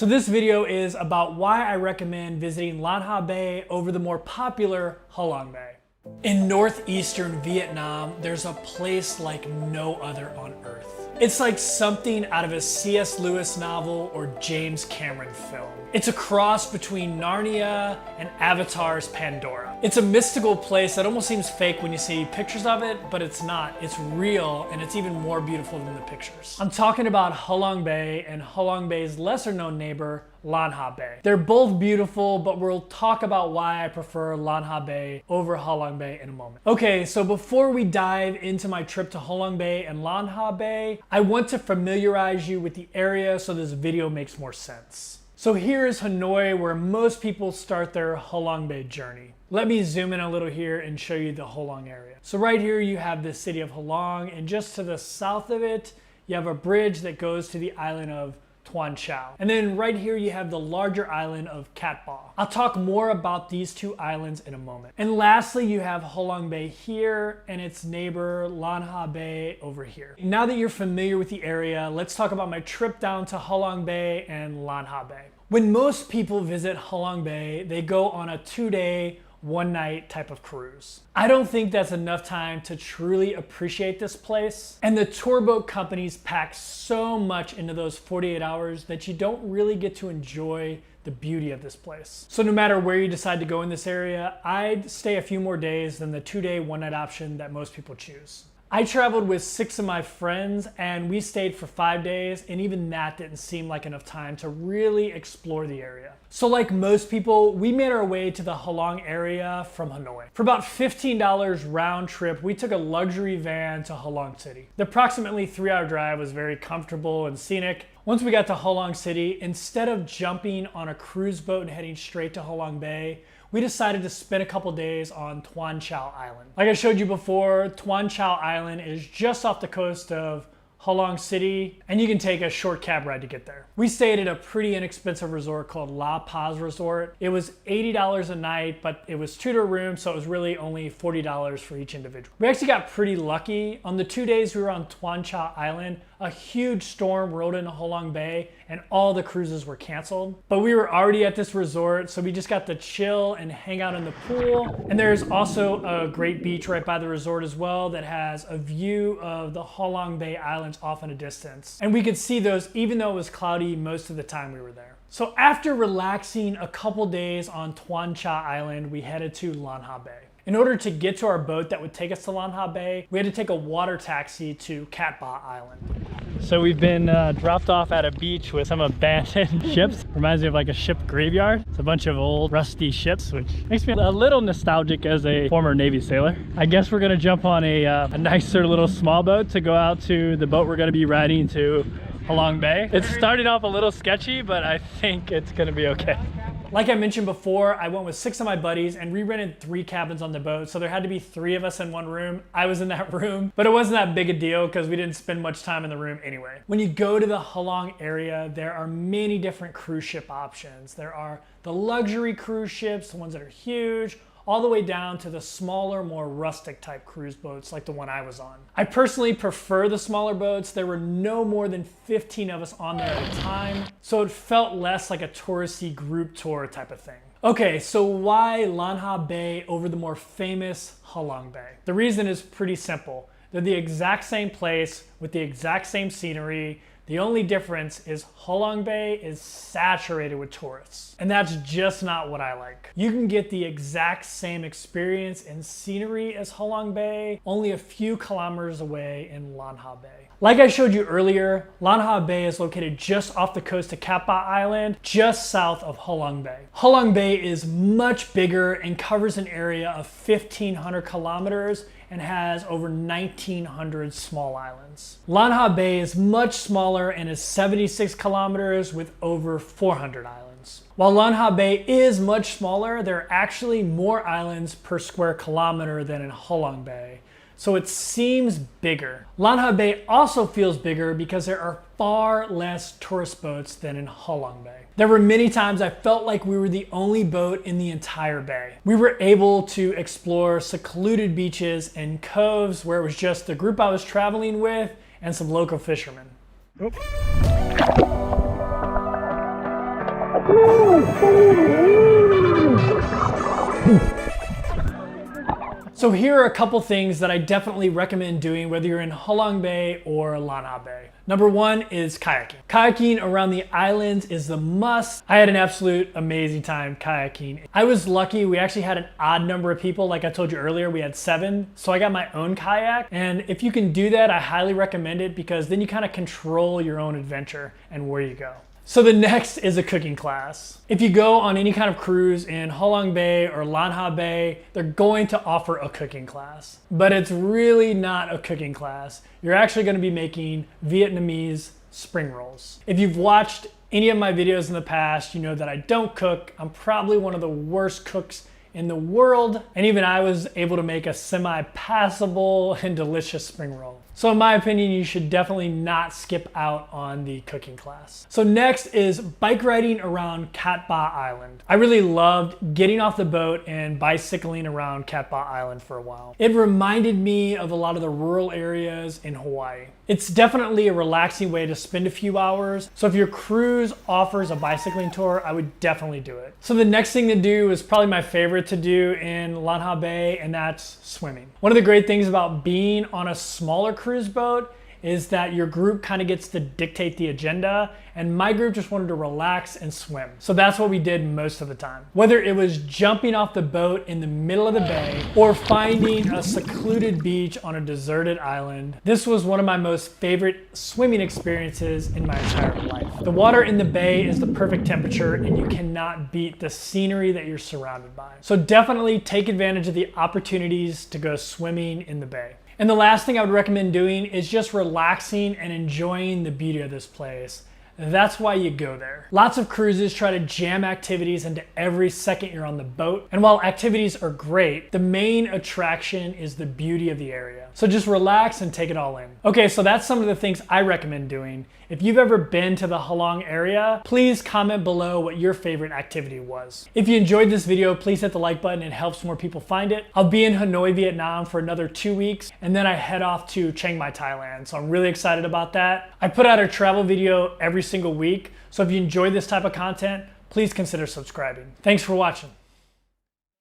So this video is about why I recommend visiting Lan Ha Bay over the more popular Ha Long Bay. In northeastern Vietnam, there's a place like no other on earth. It's like something out of a C.S. Lewis novel or James Cameron film. It's a cross between Narnia and Avatar's Pandora. It's a mystical place that almost seems fake when you see pictures of it, but it's not. It's real, and it's even more beautiful than the pictures. I'm talking about Ha Long Bay and Ha Long Bay's lesser known neighbor, Lan Ha Bay. They're both beautiful, but we'll talk about why I prefer Lan Ha Bay over Ha Long Bay in a moment. Okay, so before we dive into my trip to Ha Long Bay and Lan Ha Bay, I want to familiarize you with the area so this video makes more sense. So here is Hanoi, where most people start their Ha Long Bay journey. Let me zoom in a little here and show you the Ha Long area. So right here you have the city of Ha Long, and just to the south of it, you have a bridge that goes to the island of Tuan Chau. And then right here you have the larger island of Cat Ba. I'll talk more about these two islands in a moment. And lastly, you have Ha Long Bay here and its neighbor Lan Ha Bay over here. Now that you're familiar with the area, let's talk about my trip down to Ha Long Bay and Lan Ha Bay. When most people visit Ha Long Bay, they go on a 2-day, 1-night type of cruise. I don't think that's enough time to truly appreciate this place. And the tour boat companies pack so much into those 48 hours that you don't really get to enjoy the beauty of this place. So no matter where you decide to go in this area, I'd stay a few more days than the 2-day, 1-night option that most people choose. I traveled with 6 of my friends and we stayed for 5 days, and even that didn't seem like enough time to really explore the area. So like most people, we made our way to the Ha Long area from Hanoi. For about $15 round trip, we took a luxury van to Ha Long City. The approximately 3-hour drive was very comfortable and scenic. Once we got to Ha Long City, instead of jumping on a cruise boat and heading straight to Ha Long Bay, we decided to spend a couple days on Tuan Chau Island. Like I showed you before, Tuan Chau Island is just off the coast of Ha Long City, and you can take a short cab ride to get there. We stayed at a pretty inexpensive resort called La Paz Resort. It was $80 a night, but it was 2 to a room, so it was really only $40 for each individual. We actually got pretty lucky. On the 2 days we were on Tuan Chau Island, a huge storm rolled into Ha Long Bay and all the cruises were canceled. But we were already at this resort, so we just got to chill and hang out in the pool. And there's also a great beach right by the resort as well that has a view of the Ha Long Bay Islands off in a distance. And we could see those even though it was cloudy most of the time we were there. So after relaxing a couple days on Tuan Chau Island, we headed to Lan Ha Bay. In order to get to our boat that would take us to Lan Ha Bay, we had to take a water taxi to Cat Ba Island. So we've been dropped off at a beach with some abandoned ships. Reminds me of like a ship graveyard. It's a bunch of old rusty ships, which makes me a little nostalgic as a former Navy sailor. I guess we're gonna jump on a nicer little small boat to go out to the boat we're gonna be riding to Ha Long Bay. It's starting off a little sketchy, but I think it's gonna be okay. Like I mentioned before, I went with 6 of my buddies and we rented 3 cabins on the boat, so there had to be 3 of us in one room. I was in that room, but it wasn't that big a deal because we didn't spend much time in the room anyway. When you go to the Ha Long area, there are many different cruise ship options. There are the luxury cruise ships, the ones that are huge, all the way down to the smaller, more rustic type cruise boats like the one I was on. I personally prefer the smaller boats. There were no more than 15 of us on there at a time, so it felt less like a touristy group tour type of thing. Okay, so why Lan Ha Bay over the more famous Ha Long Bay? The reason is pretty simple. They're the exact same place with the exact same scenery. The only difference is Ha Long Bay is saturated with tourists. And that's just not what I like. You can get the exact same experience and scenery as Ha Long Bay, only a few kilometers away in Lan Ha Bay. Like I showed you earlier, Lan Ha Bay is located just off the coast of Cat Ba Island, just south of Ha Long Bay. Ha Long Bay is much bigger and covers an area of 1,500 kilometers and has over 1,900 small islands. Lan Ha Bay is much smaller and is 76 kilometers with over 400 islands. While Lan Ha Bay is much smaller, there are actually more islands per square kilometer than in Ha Long Bay, so it seems bigger. Lan Ha Bay also feels bigger because there are far less tourist boats than in Ha Long Bay. There were many times I felt like we were the only boat in the entire bay. We were able to explore secluded beaches and coves where it was just the group I was traveling with and some local fishermen. Oh. So here are a couple things that I definitely recommend doing whether you're in Ha Long Bay or Lan Ha Bay. Number one is kayaking. Kayaking around the islands is the must. I had an absolute amazing time kayaking. I was lucky, we actually had an odd number of people. Like I told you earlier, we had 7. So I got my own kayak. And if you can do that, I highly recommend it because then you kind of control your own adventure and where you go. So the next is a cooking class. If you go on any kind of cruise in Ha Long Bay or Lan Ha Bay, they're going to offer a cooking class. But it's really not a cooking class. You're actually going to be making Vietnamese spring rolls. If you've watched any of my videos in the past, you know that I don't cook. I'm probably one of the worst cooks in the world, and even I was able to make a semi-passable and delicious spring roll. So in my opinion, you should definitely not skip out on the cooking class. So next is bike riding around Cat Ba Island. I really loved getting off the boat and bicycling around Cat Ba Island for a while. It reminded me of a lot of the rural areas in Hawaii. It's definitely a relaxing way to spend a few hours. So if your cruise offers a bicycling tour, I would definitely do it. So the next thing to do is probably my favorite to do in Lan Ha Bay, and that's swimming. One of the great things about being on a smaller cruise boat is that your group kind of gets to dictate the agenda, and my group just wanted to relax and swim. So that's what we did most of the time. Whether it was jumping off the boat in the middle of the bay or finding a secluded beach on a deserted island, this was one of my most favorite swimming experiences in my entire life. The water in the bay is the perfect temperature and you cannot beat the scenery that you're surrounded by. So definitely take advantage of the opportunities to go swimming in the bay. And the last thing I would recommend doing is just relaxing and enjoying the beauty of this place. That's why you go there. Lots of cruises try to jam activities into every second you're on the boat. And while activities are great, the main attraction is the beauty of the area. So just relax and take it all in. Okay, so that's some of the things I recommend doing. If you've ever been to the Ha Long area, please comment below what your favorite activity was. If you enjoyed this video, please hit the like button. It helps more people find it. I'll be in Hanoi, Vietnam for another 2 weeks, and then I head off to Chiang Mai, Thailand. So I'm really excited about that. I put out a travel video every single week. So if you enjoy this type of content, please consider subscribing. Thanks for watching.